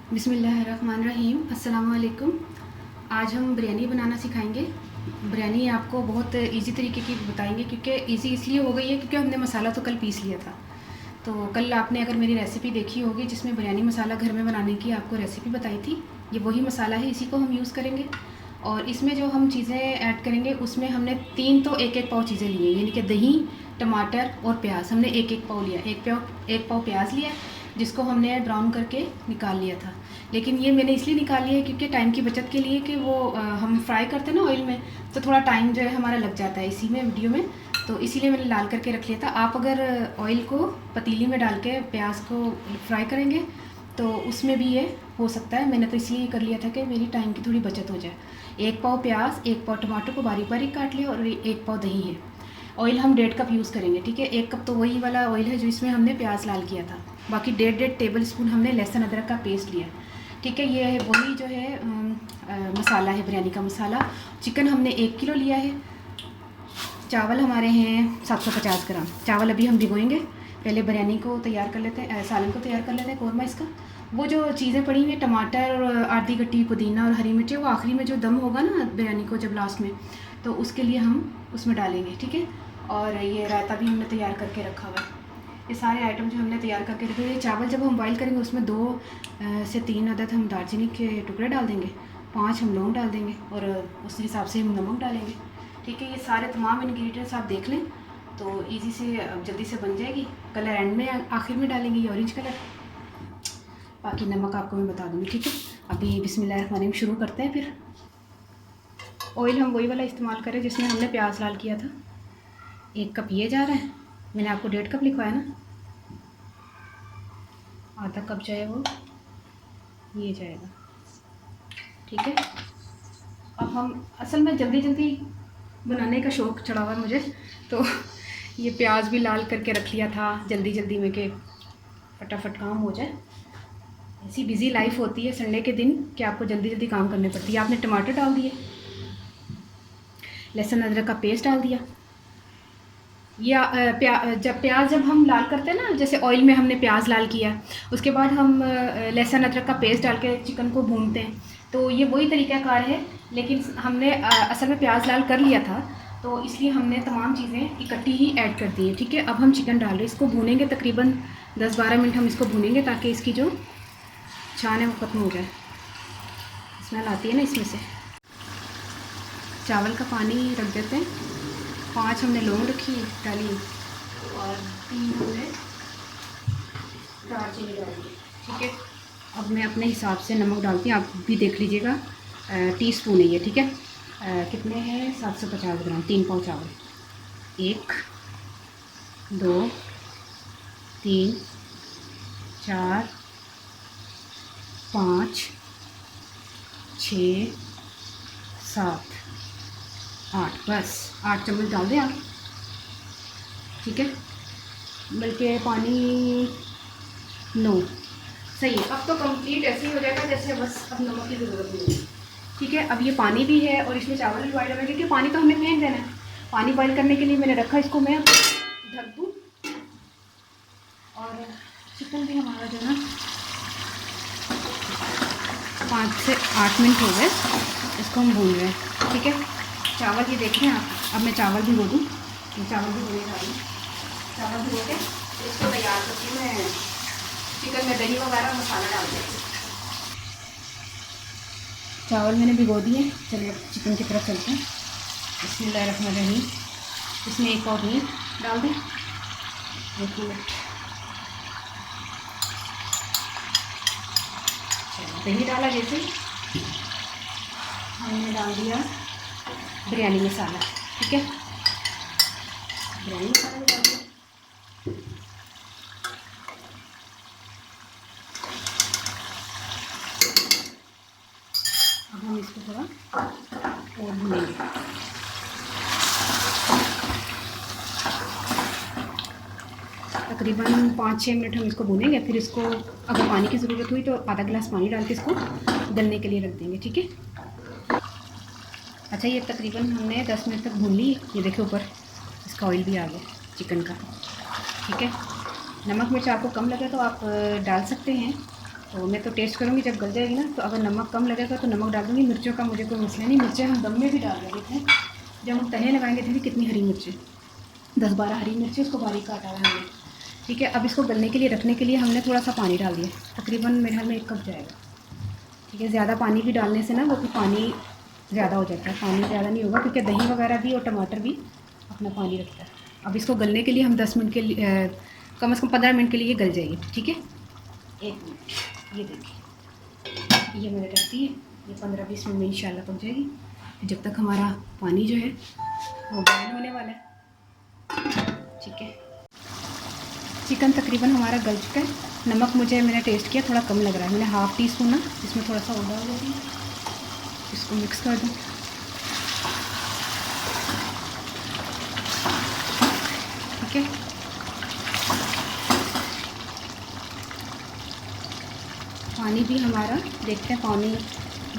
बिस्मिल्लाहिर्रहमानिर्रहीम। अस्सलाम वालेकुम। आज हम बिरयानी बनाना सिखाएंगे। बिरयानी आपको बहुत इजी तरीके की बताएंगे, क्योंकि इजी इसलिए हो गई है क्योंकि हमने मसाला तो कल पीस लिया था। तो कल आपने अगर मेरी रेसिपी देखी होगी जिसमें बिरयानी मसाला घर में बनाने की आपको रेसिपी बताई थी, ये वही मसाला है, इसी को हम यूज़ करेंगे। और इसमें जो हम चीज़ें ऐड करेंगे उसमें हमने 3 तो एक एक पाव चीज़ें ली हैं, यानी कि दही, टमाटर और प्याज। हमने एक एक पाव लिया, एक पाव प्याज लिया, जिसको हमने ब्राउन करके निकाल लिया था। लेकिन ये मैंने इसलिए निकाल लिया है क्योंकि टाइम की बचत के लिए, कि वो हम फ्राई करते हैं ना ऑयल में, तो थोड़ा टाइम जो है हमारा लग जाता है इसी में वीडियो में, तो इसीलिए मैंने लाल करके रख लिया था। आप अगर ऑयल को पतीली में डाल के प्याज को फ्राई करेंगे तो उसमें भी ये हो सकता है। मैंने तो इसलिए कर लिया था कि मेरी टाइम की थोड़ी बचत हो जाए। एक पाव प्याज, एक पाव टमाटर को बारीक बारीक काट लिया और एक पाव दही है। ऑयल हम 1.5 कप यूज़ करेंगे, ठीक है। 1 कप तो वही वाला ऑयल है जो इसमें हमने प्याज लाल किया था। बाकी 1.5 टेबल स्पून हमने लहसुन अदरक का पेस्ट लिया, ठीक है। ये है वही जो है मसाला है, बिरयानी का मसाला। चिकन हमने 1 किलो लिया है। चावल हमारे हैं 750 ग्राम। चावल अभी हम भिगोएंगे, पहले बिरयानी को तैयार कर लेते हैं, सालन को तैयार कर लेते हैं, कौरमा इसका। वो जो चीज़ें पड़ी हुई हैं, टमाटर और आधी गट्टी पुदीना और हरी मिर्ची, वो आखिरी में जो दम होगा ना बिरयानी को जब लास्ट में, तो उसके लिए हम उसमें डालेंगे, ठीक है। और ये रायता भी हमने तैयार करके रखा हुआ है। ये सारे आइटम जो हमने तैयार करके रखे हैं। चावल जब हम बॉईल करेंगे उसमें 2 से 3 अदद हम दालचीनी के टुकड़े डाल देंगे, 5 हम लौंग डाल देंगे और उस हिसाब से हम नमक डालेंगे, ठीक है। ये सारे तमाम इंग्रेडिएंट्स आप देख लें तो इजी से जल्दी से बन जाएगी। कलर एंड में आखिर में डालेंगे, ये ऑरेंज कलर। बाकी नमक आपको मैं बता दूँगी, ठीक है। अभी बिस्मिल्लाहिर्रहमानिर्रहीम शुरू करते हैं। फिर ऑयल हम वही वाला इस्तेमाल करें जिसमें हमने प्याज लाल किया था। 1 कप ये जा रहा है, मैंने आपको 1.5 कप लिखवाया ना, आधा कप जो है वो ये जाएगा, ठीक है। अब हम असल में जल्दी जल्दी बनाने का शौक़ चढ़ा हुआ है मुझे, तो ये प्याज भी लाल करके रख लिया था जल्दी जल्दी में, कि फटाफट काम हो जाए। ऐसी बिज़ी लाइफ होती है संडे के दिन कि आपको जल्दी जल्दी काम करने पड़ती है। आपने टमाटर डाल दिए, लहसुन अदरक का पेस्ट डाल दिया। या प्याज जब हम लाल करते हैं ना, जैसे ऑयल में हमने प्याज लाल किया, उसके बाद हम लहसुन अदरक का पेस्ट डाल के चिकन को भूनते हैं, तो ये वही तरीक़ाकार है। लेकिन हमने असल में प्याज लाल कर लिया था, तो इसलिए हमने तमाम चीज़ें इकट्ठी ही ऐड कर दी है, ठीक है। अब हम चिकन डाल रहे हैं, इसको भूनेंगे तकरीबन 10-12 मिनट हम इसको भूनेंगे, ताकि इसकी जो छान है वो खत्म हो जाए, स्मेल आती है ना इसमें से। चावल का पानी रख देते हैं। 5 हमने लौंग रखी डाली और 3 हमने दालचीनी डाली, ठीक है। अब मैं अपने हिसाब से नमक डालती हूँ, आप भी देख लीजिएगा। टीस्पून है ये, ठीक है। कितने हैं? 750 ग्राम, 3 पाव चावल। 1 2 3 4 5 6 7 8, बस 8 चम्मच डाल दें आप, ठीक है। बल्कि पानी 9, सही है। अब तो कंप्लीट ऐसे ही हो जाएगा जैसे, बस अब नमक की ज़रूरत नहीं है, ठीक है। अब ये पानी भी है और इसमें चावल भी बॉयल होगा, क्योंकि पानी तो हमें फेंक देना है। पानी बॉयल करने के लिए मैंने रखा, इसको मैं ढक दूँ। और चिकन भी हमारा जो ना 5 से 8 मिनट हो गए, इसको हम भून रहे हैं, ठीक है। चावल ये देख रहे हैं आप। अब मैं चावल भिगो दूँ, चावल भी भूने जा रही हूँ। चावल भिगो के इसको तैयार करके मैं चिकन में दही वगैरह मसाला डाल देती हूँ। चावल मैंने भिगो दिए, चलिए चिकन की तरफ चलते हैं। बिस्मिल्लाहिर्रहमानिर्रहीम। इसमें एक और दही डाल दें, 1 मिनट। दही डाला, जैसे हमने डाल दिया बिरयानी मसाला, ठीक है। बिरयानी मसाला भी डाल दिया। अब हम इसको थोड़ा और भूनेंगे। तकरीबन 5-6 मिनट हम इसको भूनेंगे। फिर इसको अगर पानी की ज़रूरत हुई तो आधा गिलास पानी डाल के इसको गलने के लिए रख देंगे, ठीक है। अच्छा, ये तकरीबन हमने 10 मिनट तक भून ली। ये देखिए ऊपर इसका ऑयल भी आ गया चिकन का, ठीक है। नमक मिर्च आपको कम लगे तो आप डाल सकते हैं, तो मैं तो टेस्ट करूँगी जब गल जाएगी ना, तो अगर नमक कम लगेगा तो नमक डाल दूँगी। मिर्चों का मुझे कोई मसला नहीं, मिर्चें हम दम में भी डाल देते हैं। जब हम तहे लगाएंगे थे कितनी हरी मिर्चें, 10-12 हरी मिर्चें, उसको बारीक काटा है हमने। ठीक है, अब इसको गलने के लिए रखने के लिए हमने थोड़ा सा पानी डाल दिया, तकरीबन मेरे ख्याल में 1 कप जाएगा। ठीक है, ज़्यादा पानी भी डालने से ना वो फिर पानी ज़्यादा हो जाता है, पानी ज़्यादा नहीं होगा क्योंकि दही वगैरह भी और टमाटर भी अपना पानी रखता है। अब इसको गलने के लिए हम 10 मिनट के लिए कम से कम 15 मिनट के लिए गल जाएगी। ठीक है, 1 मिनट, ये देखिए, ये मैंने रख दी है, ये 15-20 मिनट में इंशाल्लाह पक जाएगी। जब तक हमारा पानी जो है वो बॉयल होने वाला है। ठीक है, चिकन तकरीबन हमारा गल चुका है। नमक मैंने टेस्ट किया थोड़ा कम लग रहा है, मैंने हाफ़ टी स्पून ना इसमें थोड़ा सा और डाल देती हूँ, इसको मिक्स कर दूँ। ठीक है, पानी भी हमारा देखते हैं पानी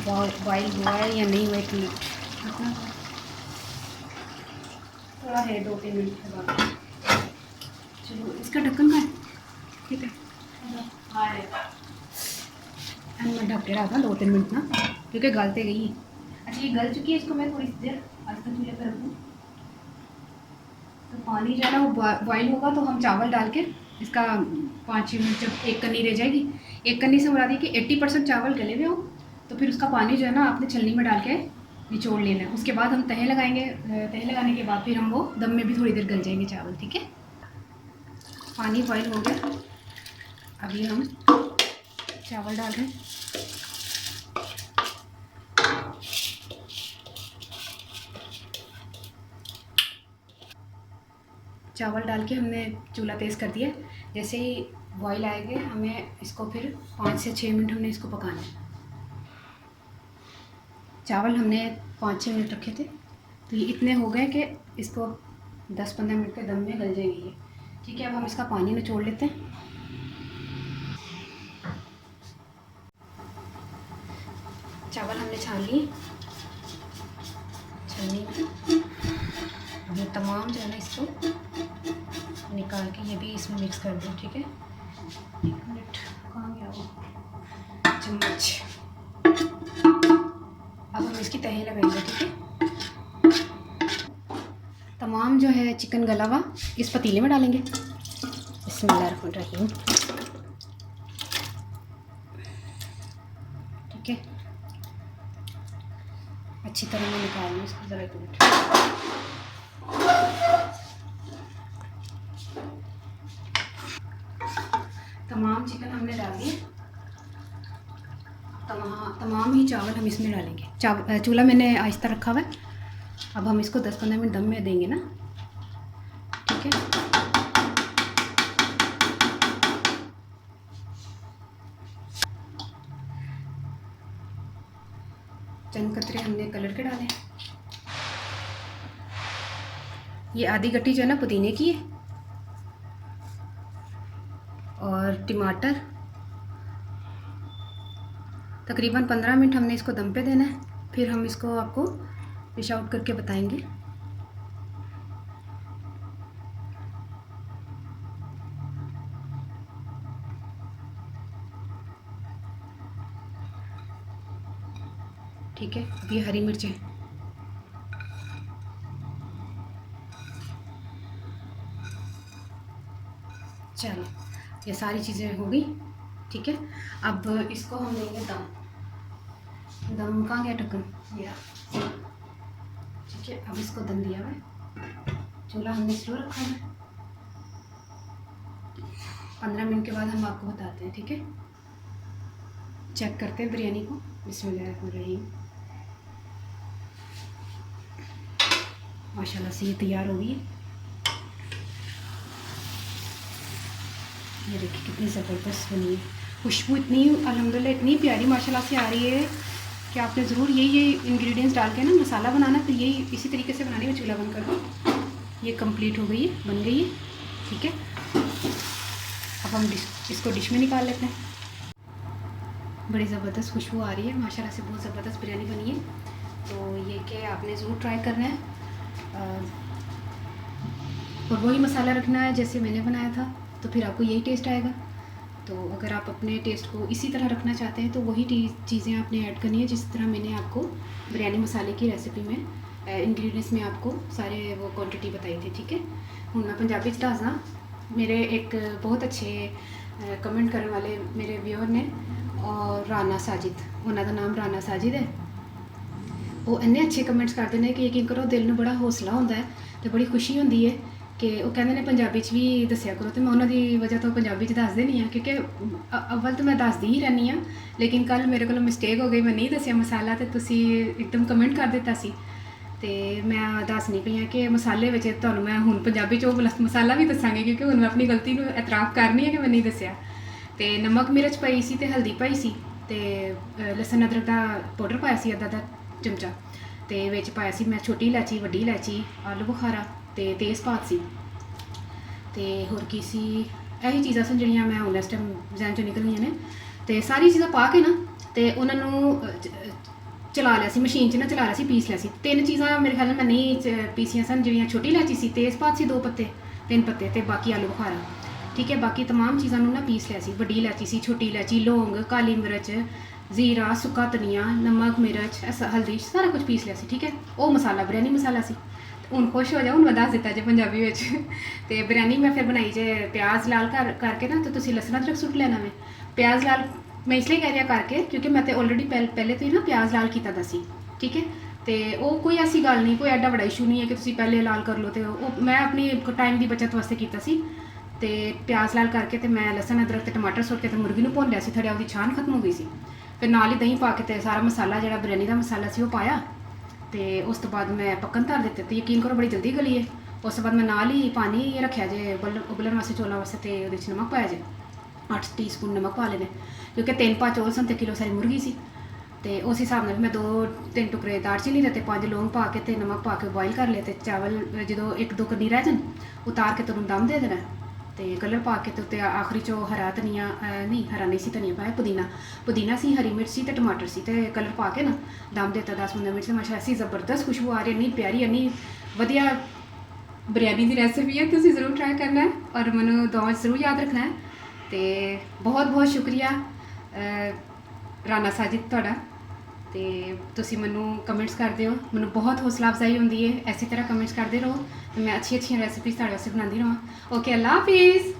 बॉयल हुआ है या नहीं हुआ। 1 मिनट थोड़ा है, 2-3 मिनट के बाद। चलो इसका ढक्कन का है। ठीक है, मैं ढक के रहा था 2-3 मिनट ना, क्योंकि गलते गई। अच्छा ये गल चुकी है, इसको मैं थोड़ी देर आस्ते चूल्हे पर रखूँ। तो पानी जो है ना वो बॉयल होगा तो हम चावल डाल के इसका 5-6 मिनट, जब 1 कन्नी रह जाएगी, 1 कन्नी से मुराद ये कि 80% चावल गले हुए हो, तो फिर उसका पानी जो है ना आपने छलनी में डाल के निचोड़ लेना है। उसके बाद हम तहे लगाएंगे, तहे लगाने के बाद फिर हम वो दम में भी थोड़ी देर गल जाएंगे चावल। ठीक है, पानी बॉयल हो गया, अभी हम चावल डाल रहे हैं। चावल डाल के हमने चूल्हा तेज़ कर दिया। जैसे ही बॉयल आएंगे हमें इसको फिर 5 से 6 मिनट हमने इसको पकाना है। चावल हमने 5-6 मिनट रखे थे, तो ये इतने हो गए कि इसको 10-15 मिनट के दम में गल जाएगी ये। ठीक है, अब हम इसका पानी निचोड़ लेते हैं। चावल हमने छान लिए छलनी में, ये तमाम जो है ना इसको निकाल के ये भी इसमें मिक्स कर दो। ठीक है, 1 मिनट, कहाँ गया वो चम्मच। अब हम इसकी तहे लगाएंगे। ठीक है, तमाम जो है चिकन गला हुआ इस पतीले में डालेंगे। बिस्मिल्लाहिर्रहमानिर्रहीम। ठीक है, अच्छी तरह मैं निकाल लूँ इसको, ज़रा 1 मिनट। तमाम चिकन हमने डाल दिए, तमाम ही चावल हम इसमें डालेंगे। चूल्हा मैंने आहिस्ता रखा हुआ है। अब हम इसको 10-15 मिनट दम में देंगे ना। ठीक है, चंद कतरे हमने कलर के डाले। ये आधी गट्टी जो है ना पुदीने की है, और टमाटर। तकरीबन 15 मिनट हमने इसको दम पे देना है, फिर हम इसको आपको डिश आउट करके बताएंगे। ठीक है, अब ये हरी मिर्चें, चलो ये सारी चीज़ें हो गई। ठीक है, अब इसको हम देंगे दम। दम कहाँ गया ढक्कन, ये रहा। ठीक है, अब इसको दम दिया हुआ, चूल्हा हमने स्लो रखा है। 15 मिनट के बाद हम आपको बताते हैं। ठीक है, चेक करते हैं बिरयानी को। बिस्मिल्लाहिर्रहमानिर्रहीम। माशाल्लाह से ये तैयार हो गई है। ये देखिए कितनी ज़बरदस्त बनी है, खुशबू इतनी अल्हम्दुलिल्लाह इतनी प्यारी माशाल्लाह से आ रही है कि आपने ज़रूर यही इंग्रेडिएंट्स डाल के ना मसाला बनाना, तो यही इसी तरीके से बनानी है। चूल्हा बंद कर दो, ये कंप्लीट हो गई है, बन गई है। ठीक है, अब हम इसको डिश में निकाल लेते हैं। बड़ी ज़बरदस्त खुशबू आ रही है माशाल्लाह से, बहुत ज़बरदस्त बिरयानी बनी है। तो ये कि आपने ज़रूर ट्राई करना है, और वही मसाला रखना है जैसे मैंने बनाया था, तो फिर आपको यही टेस्ट आएगा। तो अगर आप अपने टेस्ट को इसी तरह रखना चाहते हैं तो वही चीज़ें आपने ऐड करनी है जिस तरह मैंने आपको बिरयानी मसाले की रेसिपी में इंग्रेडिएंट्स में आपको सारे वो क्वांटिटी बताई थी। ठीक है, हूँ मैं पंजाबी च दसदा। मेरे एक बहुत अच्छे कमेंट करने वाले मेरे व्यूअर ने और राना साजिद, उन्होंने नाम राना साजिद है। वो इन्ने अच्छे कमेंट्स करते हैं कि यकीन करो दिल में बड़ा हौसला होता है तो बड़ी खुशी होती है कि वो कहते हैं पंजाबी च भी दसिया करो। तो मैं उन्होंने वजह तो पंजाबी च दस देनी हाँ, क्योंकि अव्वल तो मैं दसदी ही रहनी हाँ, लेकिन कल मेरे को मिस्टेक हो गई, मैं नहीं दसिया मसाला तो तुसी एकदम कमेंट कर दिता सी। तो मैं दसनी पई हाँ कि मसाले में तुहानूं मैं हुण पंजाबी च वो मसाला भी दसांगी, क्योंकि हुण मैं अपनी गलती को एतराफ़ करनी है कि मैं नहीं दसिया। तो नमक मिर्च पाई सी ते हल्दी पाई सी ते लसन अदरक का पाउडर पाया सी अद्धा चमचा। तो विच पाया सी मैं छोटी इलायची, वड्डी इलायची, आलू बुखारा ते तेज़पात सी ते होर की सी यही चीज़ां सन जिहड़ियां मैं हुण इस टाइम जहन चों निकलियां ने। ते सारी चीज़ां पा के ना ते उन्हां नूं चला लिया सी, मशीन च ना चला लिया सी, पीस लिया सी। 3 चीज़ां मेरे ख्याल मैं नहीं पीसियां सन, जिहड़ियां छोटी इलायची सी, तेज़पात सी 2 पत्ते 3 पत्ते ते बाकी आलू बुखारा। ठीक है, बाकी तमाम चीज़ों ना पीस लिया सी। वड्डी इलायची सी, छोटी इलायची, लौंग, काली मिर्च, जीरा, सुक्का धनिया, नमक मिर्च, हल्दी, सारा कुछ पीस लिया सी। ठीक है, वो मसाला बिरयानी मसाला सी। हूँ खुश हो जाओ, हूँ मैं दस दिता जे पंजाबी में। तो बिरयानी मैं फिर बनाई जे प्याज लाल करके ना, तो तुसी लसन अदरक सुट लेना। मैं प्याज लाल मैं इसलिए कह रहा करके क्योंकि मैं तो ऑलरेडी पहले तो ही ना प्याज लाल किया दा सी। ठीक है, तो वो कोई ऐसी गल नहीं, कोई एडा बड़ा इशू नहीं है कि तुसी पहले लाल कर लो। तो मैं अपनी टाइम की बचत वास्ते किया सी। तो प्याज लाल करके तो मैं लसन अदरक तो टमाटर सुट के तो मुर्गी भुन लिया सी, थोड़ी उसकी छान खत्म हो गई सी। फिर नाल ही दही पा के तो सारा मसाला जो बिरयानी का मसाला से वो पाया। तो उस तो बाद मैं पक्कन धर दिते, तो यकीन करो बड़ी जल्दी गली है। उस तो बाद मैं नाल ही पानी रखा जे उबलन वास्ते चौलों वास्ते, तो नमक पाया जे 8 टीस्पून नमक पा लेने, क्योंकि 3 पा चौल सन, 1 किलो सारी मुर्गी सी। तो उस हिसाब से मैं 2-3 टुकड़े दालचीनी देते, 5 लौंग पा के ते नमक पा के बॉयल कर लिया। तो चावल जो 1-2 कन्नी रह जान उतार के तुम दम दे देना। तो कलर पा के तो आखिरी चो हरा धनिया नहीं, हरा नहीं सी धनिया पाया, पुदीना सी, हरी मिर्च सी ते टमाटर सी, तो कलर पा के ना दम देता 10-15 मिनट से। माशा ऐसी ज़बरदस्त खुशबू आ रही, इन्नी प्यारी, इन्नी वधिया बिरयानी की रेसिपी है। तुसीं ज़रूर ट्राई करना है और मैनू दुआं ज़रूर याद रखना है। तो बहुत बहुत शुक्रिया राना साजिद तुहाडा। तो तुसीं मैनू कमेंट्स करते हो, मैनू बहुत हौसला अफजाई होती है। इसी तरह कमेंट्स करते रहो तो मैं अच्छी रेसिपीज़ तुहाडे वास्ते बनाती रहां। ओके, अल्लाह हाफिज़।